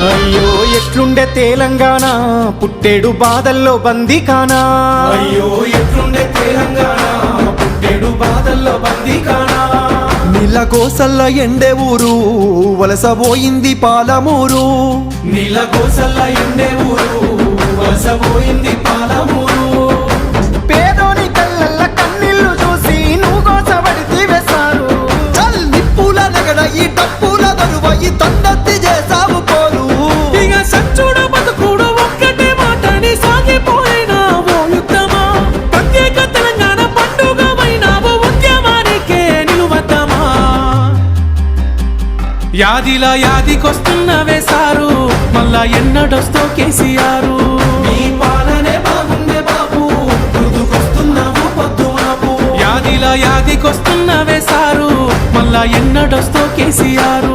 అయ్యో ఎట్లుండే తెలంగాణ పుట్టేడు బాధల్లో బందీకానా. అయ్యో ఎట్లుండే తెలంగాణ పుట్టేడు బాధల్లో బందీకానా. నీళ్ళ కోసల్ల ఎండే ఊరు వలసబోయింది పాలమూరు. నీళ్ళ కోసల్ల ఎండే ఊరు వలసబోయింది పాలమూరు. పేదోని కళ్ళల్ల కన్నీళ్లు చూసి నువ్వు కోసబడితే వేశారు. చల్ నిప్పుల నెగడ ఈ డప్పుల దరువ ఈ తండత్తి చేసావు పోరు. ఇక సచ్చుడు బతుకుడు ఒక్కటే మాటని సాగిపోయినా ఓ యుద్ధమా. ప్రత్యేక తెలంగాణ పండుగమైనావు ఉద్యమానికే నిలువద్దమా. యాదిలా యాదికొస్తున్నవే సారు మళ్ళా ఎన్నడొస్తో కేసీఆర్. నీ పాలనే బాగుండే బాబు గుర్తుకొస్తున్నావు పొద్దు మాపు. యాదిలా యాదికొస్తున్నవే సారు మళ్ళా ఎన్నడొస్తో కేసీఆర్.